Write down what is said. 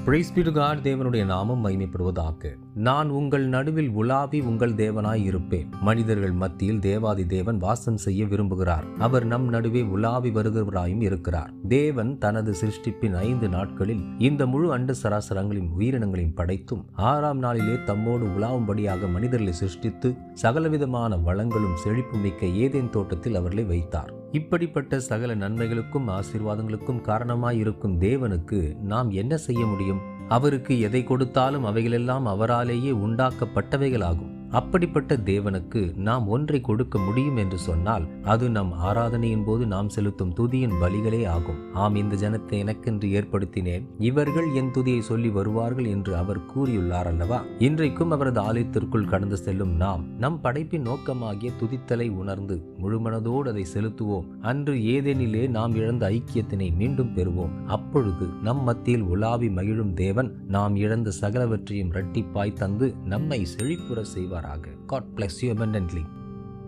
Price B to God. தேவனுடைய நாமம் மகிமைப்படுவதாக. நான் உங்கள் நடுவில் உலாவி உங்கள் தேவனாய் இருப்பேன். மனிதர்கள் மத்தியில் தேவாதி தேவன் வாசம் செய்ய விரும்புகிறார். அவர் நம் நடுவே உலாவி வருகிறவராயும் இருக்கிறார். தேவன் தனது சிருஷ்டிப்பின் 5 நாட்களில் இந்த முழு அண்ட சராசரங்களையும் உயிரினங்களையும் படைத்தும் 6ஆம் நாளிலே தம்மோடு உலாவும்படியாக மனிதர்களை சிருஷ்டித்து சகலவிதமான வளங்களும் செழிப்பு மிக்க ஏதேன் தோட்டத்தில் அவர்களை வைத்தார். இப்படிப்பட்ட சகல நன்மைகளுக்கும் ஆசீர்வாதங்களுக்கும் காரணமாயிருக்கும் தேவனுக்கு நாம் என்ன செய்ய முடியும்? அவருக்கு எதை கொடுத்தாலும் அவைகளெல்லாம் அவராலேயே உண்டாக்கப்பட்டவைகளாகும். அப்படிப்பட்ட தேவனுக்கு நாம் ஒன்றை கொடுக்க முடியும் என்று சொன்னால் அது நம் ஆராதனையின் போது நாம் செலுத்தும் துதியின் பலிகளே ஆகும். இந்த ஜனத்தை எனக்கென்று ஏற்படுத்தினேன், இவர்கள் என் துதியை சொல்லி வருவார்கள் என்று அவர் கூறியுள்ளார் அல்லவா? இன்றைக்கும் அவரது ஆலயத்திற்குள் கடந்து செல்லும் நாம் நம் படைப்பின் நோக்கமாகிய துதித்தலை உணர்ந்து முழுமனதோடு அதை செலுத்துவோம். அன்று ஏதேனிலே நாம் இழந்த ஐக்கியத்தினை மீண்டும் பெறுவோம். அப்பொழுது நம் மத்தியில் உலாவி மகிழும் தேவன் நாம் இழந்த சகலவற்றையும் இரட்டிப்பாய் தந்து நம்மை செழிப்புற செய்வார். God bless you abundantly.